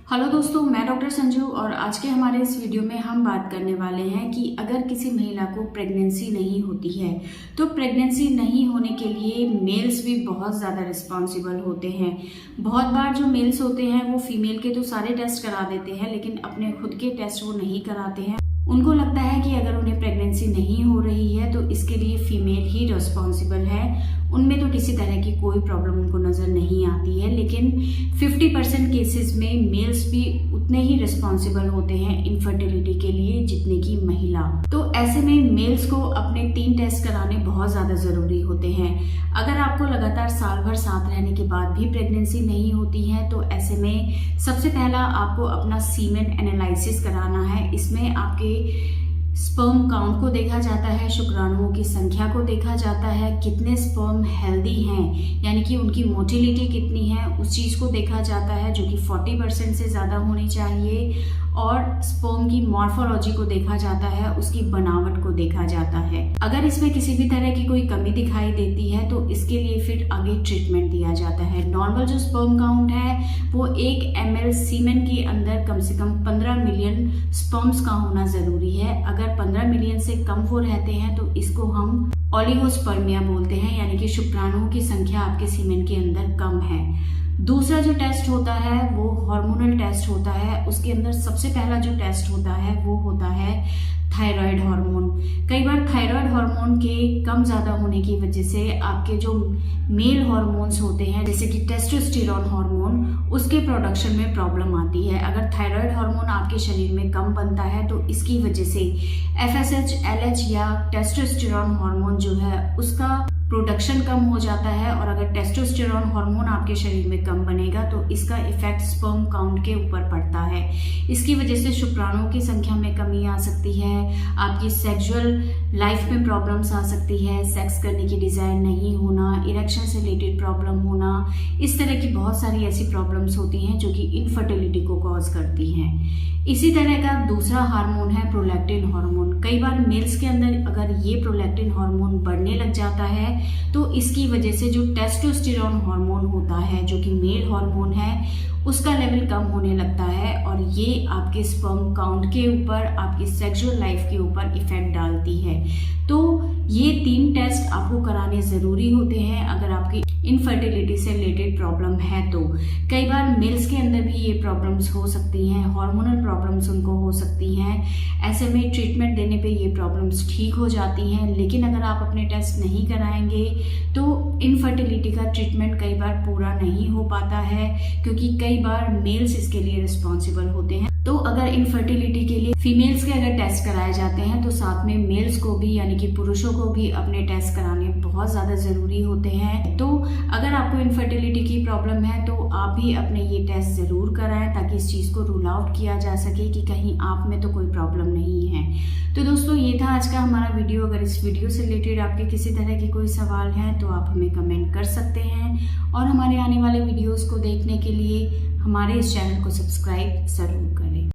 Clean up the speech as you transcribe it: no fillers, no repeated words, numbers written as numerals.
Hello दोस्तों, मैं doctor Sanju और आज के हमारे इस वीडियो में हम बात करने वाले हैं कि अगर किसी महिला को प्रेगनेंसी नहीं होती है तो प्रेगनेंसी नहीं होने के लिए मेल्स भी बहुत ज़्यादा रिस्पॉन्सिबल होते हैं। बहुत बार जो मेल्स होते हैं वो फीमेल के तो सारे टेस्ट करा देते हैं, लेकिन अपने खुद के टेस्ट वो नहीं कराते हैं। उनको लगता है कि अगर उन्हें प्रेगनेंसी नहीं हो रही है तो इसके लिए फीमेल ही रिस्पॉन्सिबल है। उनमें तो किसी तरह की कोई प्रॉब्लम उनको नज़र नहीं आती है, लेकिन 50% केसेस में मेल्स भी उतने ही रिस्पॉन्सिबल होते हैं इनफर्टिलिटी के लिए जितने की महिला। तो ऐसे में मेल्स को अपने 3 टेस्ट कराने बहुत ज़्यादा ज़रूरी होते हैं। अगर आपको लगातार साल भर साथ रहने के बाद भी प्रेगनेंसी नहीं होती है तो ऐसे में सबसे पहला आपको अपना सीमेन एनालिसिस कराना है। इसमें आपके स्पर्म काउंट को देखा जाता है, शुक्राणुओं की संख्या को देखा जाता है, कितने स्पर्म हेल्दी हैं यानी कि उनकी मोटिलिटी कितनी है उस चीज़ को देखा जाता है जो कि 40% से ज़्यादा होनी चाहिए, और स्पर्म की मॉर्फोलॉजी को देखा जाता है, उसकी बनावट को देखा जाता है। अगर इसमें किसी भी तरह की कोई कमी दिखाई देती है तो इसके लिए फिर आगे ट्रीटमेंट दिया जाता है। नॉर्मल जो स्पर्म काउंट है वो 1 ml सीमेन के अंदर कम से कम 15 मिलियन स्पर्म्स का होना ज़रूरी है। अगर 15 मिलियन से कम वो रहते हैं तो इसको हम ओलिगोस्पर्मिया बोलते हैं, यानी कि शुक्राणुओं की संख्या आपके सीमेन के अंदर कम है। दूसरा जो टेस्ट होता है वो हार्मोनल टेस्ट होता है। उसके अंदर सबसे पहला जो टेस्ट होता है वो होता है थायराइड हार्मोन। कई बार थायराइड हार्मोन के कम ज़्यादा होने की वजह से आपके जो मेल हार्मोन्स होते हैं जैसे कि टेस्टोस्टेरोन हार्मोन, उसके प्रोडक्शन में प्रॉब्लम आती है। अगर थायराइड हार्मोन आपके शरीर में कम बनता है तो इसकी वजह से FSH, LH या टेस्टोस्टेरोन हार्मोन जो है उसका प्रोडक्शन कम हो जाता है, और अगर टेस्टोस्टेरोन हार्मोन आपके शरीर में कम बनेगा तो इसका इफेक्ट स्पर्म काउंट के ऊपर पड़ता है। इसकी वजह से शुक्राणुओं की संख्या में कमी आ सकती है, आपकी सेक्सुअल लाइफ में प्रॉब्लम्स आ सकती है, सेक्स करने की डिज़ायर नहीं होना, इरेक्शन से रिलेटेड प्रॉब्लम होना, इस तरह की बहुत सारी ऐसी प्रॉब्लम्स होती हैं जो कि इनफर्टिलिटी को कॉज करती हैं। इसी तरह का दूसरा हार्मोन है प्रोलैक्टिन हार्मोन। कई बार मेल्स के अंदर अगर ये प्रोलैक्टिन हार्मोन बढ़ने लग जाता है तो इसकी वजह से जो टेस्टोस्टेरोन हार्मोन होता है जो कि मेल हार्मोन है उसका लेवल कम होने लगता है, और ये आपके स्पर्म काउंट के ऊपर, आपकी सेक्सुअल लाइफ के ऊपर इफेक्ट डालती है। तो ये 3 टेस्ट आपको कराने ज़रूरी होते हैं अगर आपकी इनफर्टिलिटी से रिलेटेड प्रॉब्लम है तो। कई बार मेल्स के अंदर भी ये प्रॉब्लम्स हो सकती हैं, हार्मोनल प्रॉब्लम्स उनको हो सकती हैं। ऐसे में ट्रीटमेंट देने पे ये प्रॉब्लम्स ठीक हो जाती हैं, लेकिन अगर आप अपने टेस्ट नहीं कराएंगे तो इनफर्टिलिटी का ट्रीटमेंट कई बार पूरा नहीं हो पाता है, क्योंकि कई बार मेल्स इसके लिए रिस्पॉन्सिबल होते हैं। तो अगर इनफर्टिलिटी के लिए फीमेल्स के अगर टेस्ट कराए जाते हैं तो साथ में मेल्स को भी यानी कि पुरुषों को भी अपने टेस्ट कराने बहुत ज़्यादा ज़रूरी होते हैं। तो अगर आपको इनफर्टिलिटी की प्रॉब्लम है तो आप भी अपने ये टेस्ट ज़रूर कराएं ताकि इस चीज़ को रूल आउट किया जा सके कि कहीं आप में तो कोई प्रॉब्लम नहीं है। तो दोस्तों, ये था आज का हमारा वीडियो। अगर इस वीडियो से रिलेटेड आपके किसी तरह के कोई सवाल हैं तो आप हमें कमेंट कर सकते हैं, और हमारे आने वाले वीडियोज़ को देखने के लिए हमारे इस चैनल को सब्सक्राइब ज़रूर करें।